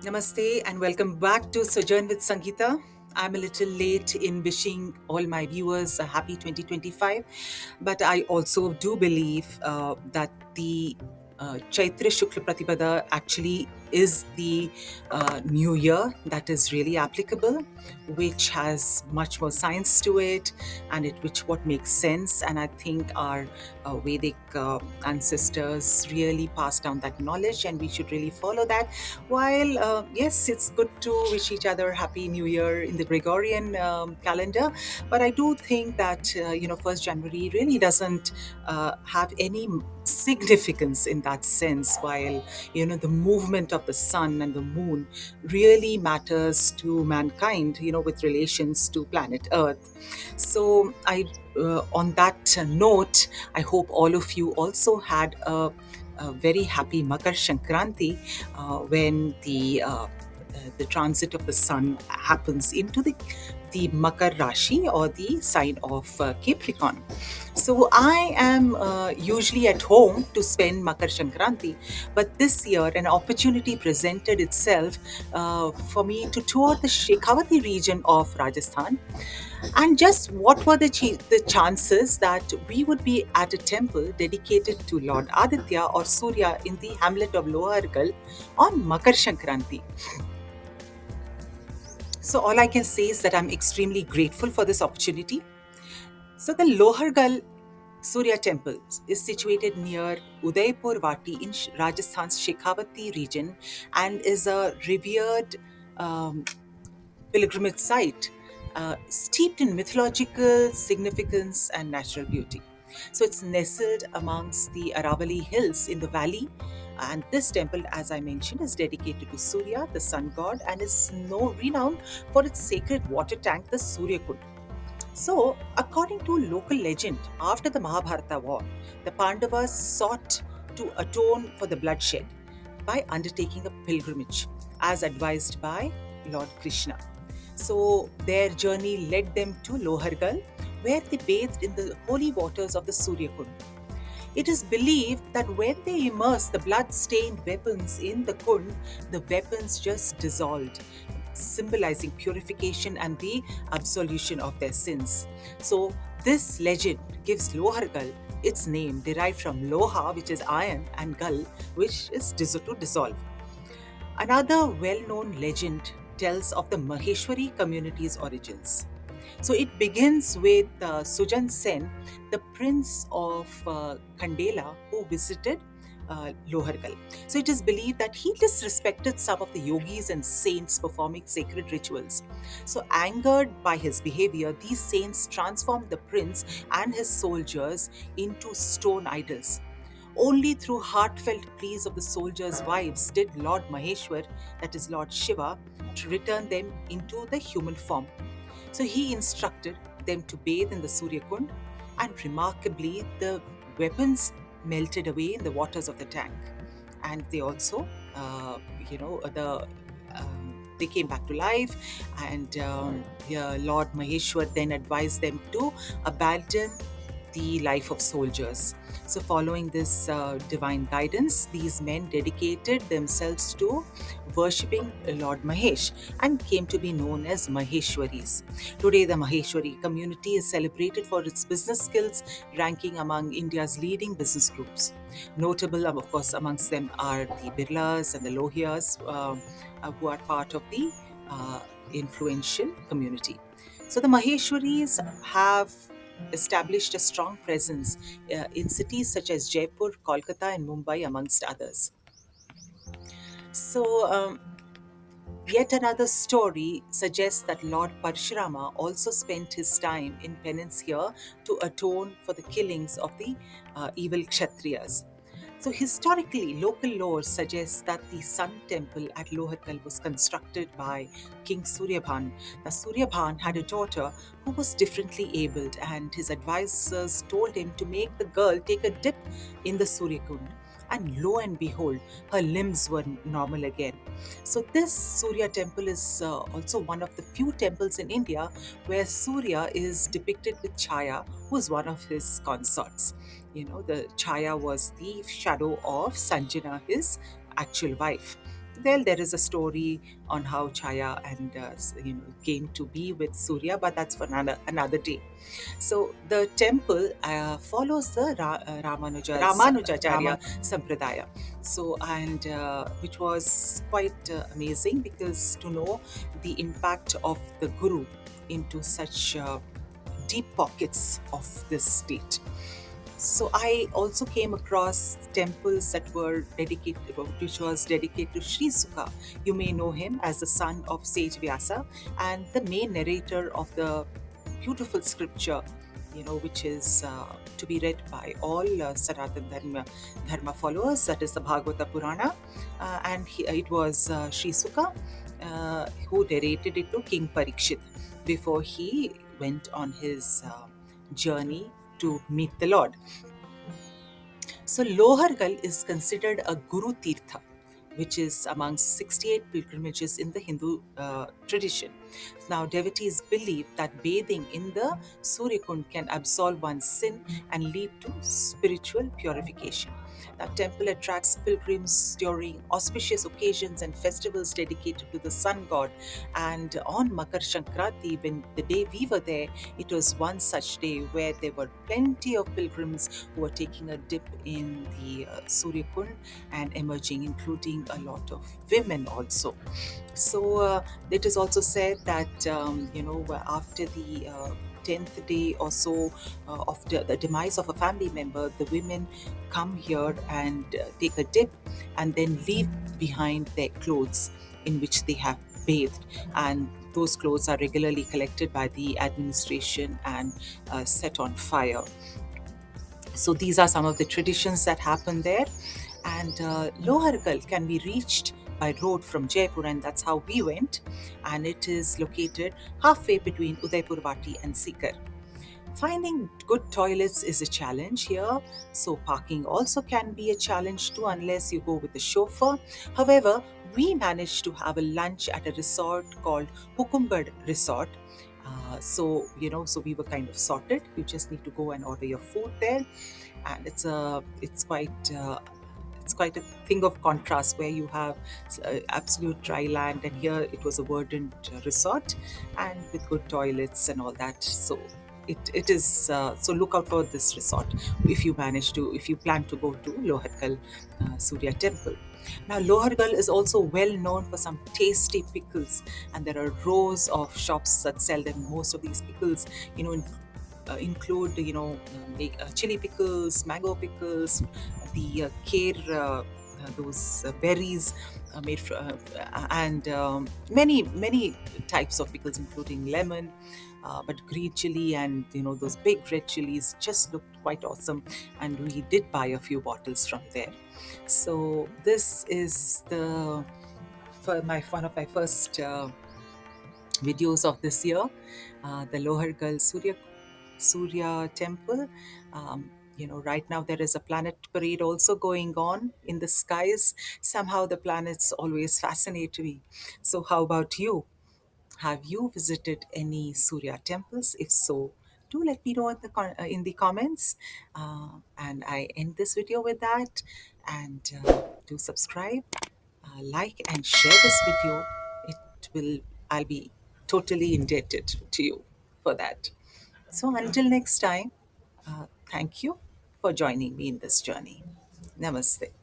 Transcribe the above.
Namaste and welcome back to Sojourn with Sangeeta. I'm a little late in wishing all my viewers a happy 2025, but I also do believe that the Chaitra Shukla Pratipada actually is the new year that is really applicable, which has much more science to it, and which what makes sense. And I think our Vedic ancestors really passed down that knowledge, and we should really follow that. While yes, it's good to wish each other happy New Year in the Gregorian calendar, but I do think that First January really doesn't have any significance in that sense. While the movement of the sun and the moon really matters to mankind, with relations to planet Earth. So on that note, I hope all of you also had a very happy Makar Shankranti when the transit of the sun happens into the Makar Rashi, or the sign of Capricorn. So I am usually at home to spend Makar Shankranti, but this year an opportunity presented itself for me to tour the Shekhawati region of Rajasthan. And just what were the chances that we would be at a temple dedicated to Lord Aditya or Surya in the hamlet of Lohargal on Makar Shankranti? So all I can say is that I'm extremely grateful for this opportunity. So the Lohargal Surya Temple is situated near Udaipur Vati in Rajasthan's Shekhawati region and is a revered um, pilgrimage site steeped in mythological significance and natural beauty. So it's nestled amongst the Aravali hills in the valley. And this temple, as I mentioned, is dedicated to Surya, the sun god, and is renowned for its sacred water tank, the Surya Kund. So, according to local legend, after the Mahabharata war, the Pandavas sought to atone for the bloodshed by undertaking a pilgrimage, as advised by Lord Krishna. So, their journey led them to Lohargal, where they bathed in the holy waters of the Surya Kund. It is believed that when they immerse the blood-stained weapons in the kund, the weapons just dissolved, symbolizing purification and the absolution of their sins. So this legend gives Lohargal its name, derived from Loha, which is iron, and Gal, which is to dissolve. Another well known legend tells of the Maheshwari community's origins. So it begins with Sujan Sen, the prince of Kandela, who visited Lohargal. So it is believed that he disrespected some of the yogis and saints performing sacred rituals. So, angered by his behavior, these saints transformed the prince and his soldiers into stone idols. Only through heartfelt pleas of the soldiers' wives did Lord Maheshwar, that is Lord Shiva, to return them into the human form. So he instructed them to bathe in the Surya Kund, and remarkably, the weapons melted away in the waters of the tank. And they also, they came back to life, and Lord Maheshwar then advised them to abandon the life of soldiers. So, following this divine guidance, these men dedicated themselves to worshipping Lord Mahesh and came to be known as Maheshwaris. Today, the Maheshwari community is celebrated for its business skills, ranking among India's leading business groups. Notable, of course, amongst them are the Birlas and the Lohias, who are part of the influential community. So the Maheshwaris have established a strong presence in cities such as Jaipur, Kolkata, and Mumbai, amongst others. So, yet another story suggests that Lord Parshurama also spent his time in penance here to atone for the killings of the evil Kshatriyas. So, historically, local lore suggests that the Sun Temple at Loharkal was constructed by King Suryabhan. Now, Suryabhan had a daughter who was differently abled, and his advisors told him to make the girl take a dip in the Suryakund. And lo and behold, her limbs were normal again. So, this Surya temple is also one of the few temples in India where Surya is depicted with Chaya, who is one of his consorts. The Chaya was the shadow of Sanjana, his actual wife. Well, there is a story on how Chaya and came to be with Surya, but that's for another day. So the temple follows the Ramanujacharya Sampradaya. So and which was quite amazing because to know the impact of the Guru into such deep pockets of this state. So I also came across temples that were dedicated, which was dedicated to Sri Sukha. You may know him as the son of sage Vyasa and the main narrator of the beautiful scripture, which is to be read by all Sanatana Dharma followers. That is the Bhagavata Purana, and it was Sri Sukha who narrated it to King Parikshit before he went on his journey to meet the Lord. So Lohargal is considered a Guru Tirtha, which is amongst 68 pilgrimages in the Hindu tradition. Now, devotees believe that bathing in the Surya Kund can absolve one's sin and lead to spiritual purification. The temple attracts pilgrims during auspicious occasions and festivals dedicated to the sun god. And on Makar Sankranti, when the day we were there, it was one such day where there were plenty of pilgrims who were taking a dip in the Surya Kund and emerging, including a lot of women also. So it is also said that after the 10th day or so of the demise of a family member, the women come here and take a dip and then leave behind their clothes in which they have bathed, and those clothes are regularly collected by the administration and set on fire. So these are some of the traditions that happen there. And Lohargal can be reached by road from Jaipur, and that's how we went. And it is located halfway between Udaipur Vati and Sikar. Finding good toilets is a challenge here, so parking also can be a challenge too unless you go with a chauffeur. However, we managed to have a lunch at a resort called Hukumbad Resort. So we were kind of sorted. You just need to go and order your food there, and it's quite a thing of contrast where you have absolute dry land, and here it was a verdant resort and with good toilets and all that. So it is so look out for this resort if you plan to go to Lohargal Surya Temple. Now, Lohargal is also well known for some tasty pickles, and there are rows of shops that sell them. Most of these pickles, include chili pickles, mango pickles, the kher, those berries made and many types of pickles, including lemon. But green chili and those big red chilies just looked quite awesome, and we did buy a few bottles from there. So this is the for my one of my first videos of this year, the Lohargal Surya Temple. Right now there is a planet parade also going on in the skies. Somehow the planets always fascinate me. So, how about you? Have you visited any Surya temples? If so, do let me know in the comments. And I end this video with that. And do subscribe, like, and share this video. It will. I'll be totally indebted to you for that. So until next time, thank you for joining me in this journey. Namaste.